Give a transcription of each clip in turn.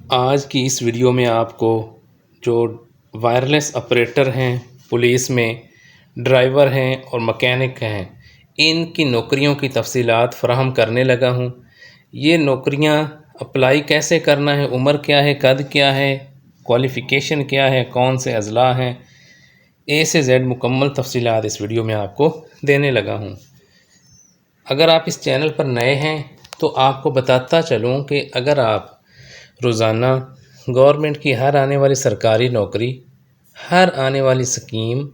آج کی اس ویڈیو میں آپ کو جو وائرلیس آپریٹر ہیں پولیس میں، ڈرائیور ہیں اور مکینک ہیں، ان کی نوکریوں کی تفصیلات فراہم کرنے لگا ہوں۔ یہ نوکریاں اپلائی کیسے کرنا ہے، عمر کیا ہے، قد کیا ہے، کوالیفیکیشن کیا ہے، کون سے اضلاع ہیں، اے سے زیڈ مکمل تفصیلات اس ویڈیو میں آپ کو دینے لگا ہوں۔ اگر آپ اس چینل پر نئے ہیں تو آپ کو بتاتا چلوں کہ اگر آپ روزانہ گورنمنٹ کی ہر آنے والی سرکاری نوکری، ہر آنے والی سکیم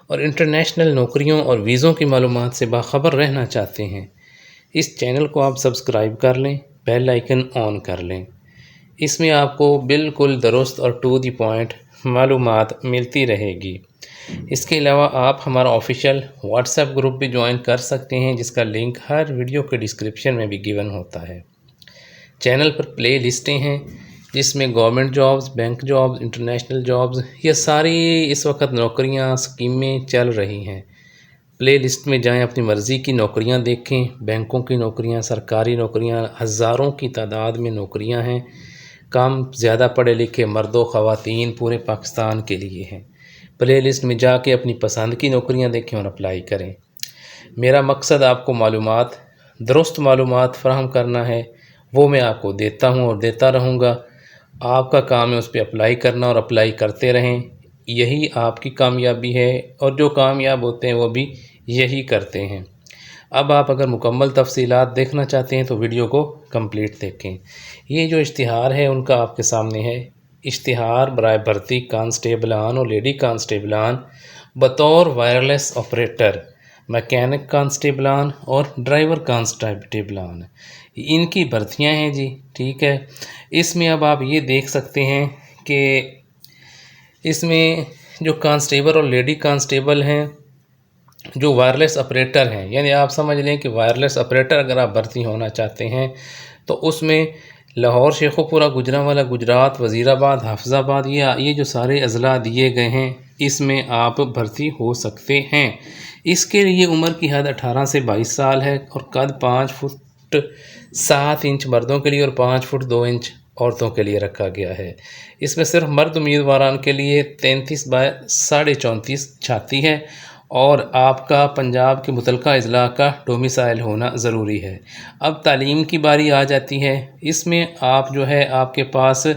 اور انٹرنیشنل نوکریوں اور ویزوں کی معلومات سے باخبر رہنا چاہتے ہیں، اس چینل کو آپ سبسکرائب کر لیں، بیل آئیکن آن کر لیں۔ اس میں آپ کو بالکل درست اور ٹو دی پوائنٹ معلومات ملتی رہے گی۔ اس کے علاوہ آپ ہمارا آفیشیل واٹس ایپ گروپ بھی جوائن کر سکتے ہیں، جس کا لنک ہر ویڈیو کے ڈسکرپشن میں بھی گیون ہوتا ہے۔ چینل پر پلے لسٹیں ہیں جس میں government jobs, bank jobs, international jobs, یہ ساری اس وقت نوکریاں، اسکیمیں چل رہی ہیں۔ پلے لسٹ میں جائیں، اپنی مرضی کی نوکریاں دیکھیں، بینکوں کی نوکریاں، سرکاری نوکریاں، ہزاروں کی تعداد میں نوکریاں ہیں۔ کم زیادہ پڑھے لکھے مرد و خواتین پورے پاکستان کے لیے ہیں۔ پلے لسٹ میں جا کے اپنی پسند کی نوکریاں دیکھیں اور اپلائی کریں۔ میرا مقصد آپ کو درست معلومات فراہم کرنا ہے، وہ میں آپ کو دیتا ہوں اور دیتا رہوں گا۔ آپ کا کام ہے اس پہ اپلائی کرنا اور اپلائی کرتے رہیں، یہی آپ کی کامیابی ہے، اور جو کامیاب ہوتے ہیں وہ بھی یہی کرتے ہیں۔ اب آپ اگر مکمل تفصیلات دیکھنا چاہتے ہیں تو ویڈیو کو کمپلیٹ دیکھیں۔ یہ جو اشتہار ہے ان کا آپ کے سامنے ہے، اشتہار برائے بھرتی کانسٹیبلان اور لیڈی کانسٹیبلان بطور وائرلیس آپریٹر، مکینک کانسٹیبلان اور ڈرائیور کانسٹیبلان، ان کی بھرتیاں ہیں جی، ٹھیک ہے۔ اس میں اب آپ یہ دیکھ سکتے ہیں کہ اس میں جو کانسٹیبل اور لیڈی کانسٹیبل ہیں، جو وائرلیس آپریٹر ہیں، یعنی آپ سمجھ لیں کہ وائرلیس آپریٹر اگر آپ بھرتی ہونا چاہتے ہیں تو اس میں لاہور، شیخو پورہ، گوجرانوالہ، گجرات، وزیر آباد، حافظ آباد، یہ جو سارے اضلاع دیے گئے ہیں، اس میں آپ بھرتی ہو سکتے ہیں۔ اس کے لیے عمر کی حد 18 سے 22 سال ہے اور قد 5 فٹ 7 انچ مردوں کے لیے اور 5 فٹ 2 انچ عورتوں کے لیے رکھا گیا ہے۔ اس میں صرف مرد امیدواران کے لیے 33 بائی 34.5 چھاتی ہے، اور آپ کا پنجاب کے متعلقہ اضلاع کا ڈومیسائل ہونا ضروری ہے۔ اب تعلیم کی باری آ جاتی ہے۔ اس میں آپ جو ہے، آپ کے پاس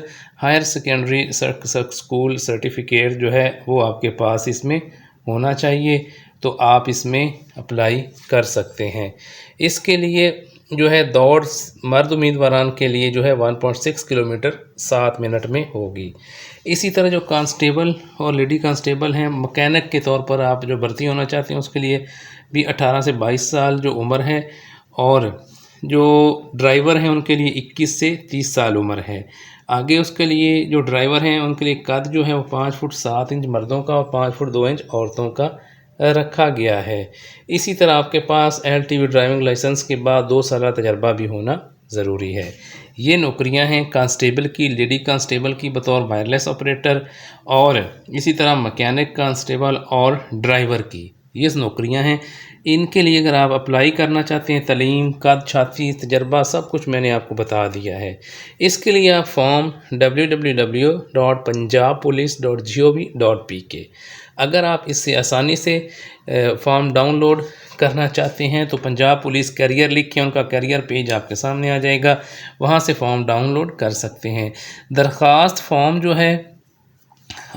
ہائر سیکنڈری اسکول سرٹیفکیٹ جو ہے وہ آپ کے پاس اس میں ہونا چاہیے، تو آپ اس میں اپلائی کر سکتے ہیں۔ اس کے لیے جو ہے دوڑ مرد امیدواران کے لیے جو ہے 1.6 کلومیٹر 7 منٹ میں ہوگی۔ اسی طرح جو کانسٹیبل اور لیڈی کانسٹیبل ہیں، مکینک کے طور پر آپ جو بھرتی ہونا چاہتے ہیں اس کے لیے بھی 18 سے 22 سال جو عمر ہے، اور جو ڈرائیور ہیں ان کے لیے 21 سے 30 سال عمر ہے۔ آگے اس کے لیے جو ڈرائیور ہیں ان کے لیے قد جو ہے وہ 5 فٹ 7 انچ مردوں کا اور 5 فٹ 2 انچ عورتوں کا رکھا گیا ہے۔ اسی طرح آپ کے پاس LTV ڈرائیونگ لائسنس کے بعد 2 سالہ تجربہ بھی ہونا ضروری ہے۔ یہ نوکریاں ہیں کانسٹیبل کی، لیڈی کانسٹیبل کی بطور وائرلیس آپریٹر، اور اسی طرح مکینک کانسٹیبل اور ڈرائیور کی، یہ نوکریاں ہیں۔ ان کے لیے اگر آپ اپلائی کرنا چاہتے ہیں، تعلیم، قد، چھاتی، تجربہ، سب کچھ میں نے آپ کو بتا دیا ہے۔ اس کے لیے آپ فارم www.punjabpolice.gov.pk، اگر آپ اس سے آسانی سے فارم ڈاؤن لوڈ کرنا چاہتے ہیں تو پنجاب پولیس کیریئر لکھیں، ان کا کیریئر پیج آپ کے سامنے آ جائے گا، وہاں سے فارم ڈاؤن لوڈ کر سکتے ہیں۔ درخواست فارم جو ہے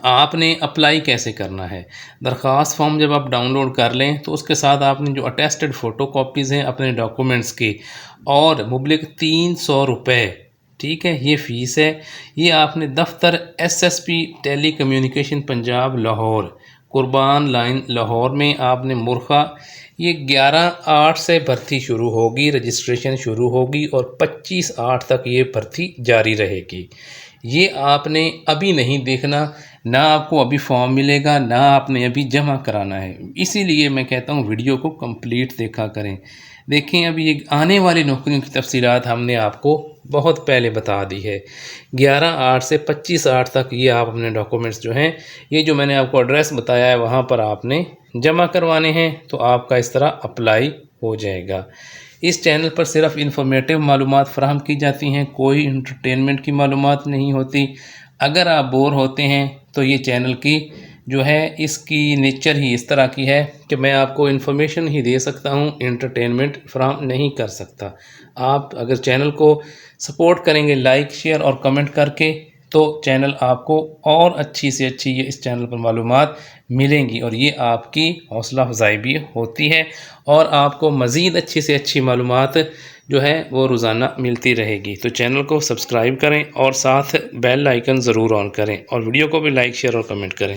آپ نے اپلائی کیسے کرنا ہے؟ درخواست فارم جب آپ ڈاؤن لوڈ کر لیں تو اس کے ساتھ آپ نے جو اٹیسٹڈ فوٹو کاپیز ہیں اپنے ڈاکومنٹس کی، اور مبلغ 300 روپے، ٹھیک ہے، یہ فیس ہے، یہ آپ نے دفتر SSP ٹیلی کمیونیکیشن پنجاب لاہور، قربان لائن لاہور میں آپ نے مرخہ، یہ 11/8 سے بھرتی شروع ہوگی، رجسٹریشن شروع ہوگی اور 25/8 تک یہ بھرتی جاری رہے گی۔ یہ آپ نے ابھی نہیں دیکھنا، نہ آپ کو ابھی فارم ملے گا، نہ آپ نے ابھی جمع کرانا ہے، اسی لیے میں کہتا ہوں ویڈیو کو کمپلیٹ دیکھا کریں۔ دیکھیں ابھی یہ آنے والی نوکریوں کی تفصیلات ہم نے آپ کو بہت پہلے بتا دی ہے۔ 11/8 سے 25/8 تک یہ آپ اپنے ڈاکومنٹس جو ہیں، یہ جو میں نے آپ کو ایڈریس بتایا ہے وہاں پر آپ نے جمع کروانے ہیں، تو آپ کا اس طرح اپلائی ہو جائے گا۔ اس چینل پر صرف انفارمیٹیو معلومات فراہم کی جاتی ہیں، کوئی انٹرٹینمنٹ کی معلومات نہیں ہوتی۔ اگر آپ بور ہوتے ہیں تو یہ چینل کی جو ہے اس کی نیچر ہی اس طرح کی ہے کہ میں آپ کو انفارمیشن ہی دے سکتا ہوں، انٹرٹینمنٹ فراہم نہیں کر سکتا۔ آپ اگر چینل کو سپورٹ کریں گے لائک، شیئر اور کمنٹ کر کے تو چینل آپ کو اور اچھی سے اچھی یہ اس چینل پر معلومات ملیں گی، اور یہ آپ کی حوصلہ افزائی بھی ہوتی ہے، اور آپ کو مزید اچھی سے اچھی معلومات جو ہے وہ روزانہ ملتی رہے گی۔ تو چینل کو سبسکرائب کریں اور ساتھ بیل آئیکن ضرور آن کریں، اور ویڈیو کو بھی لائک، شیئر اور کمنٹ کریں۔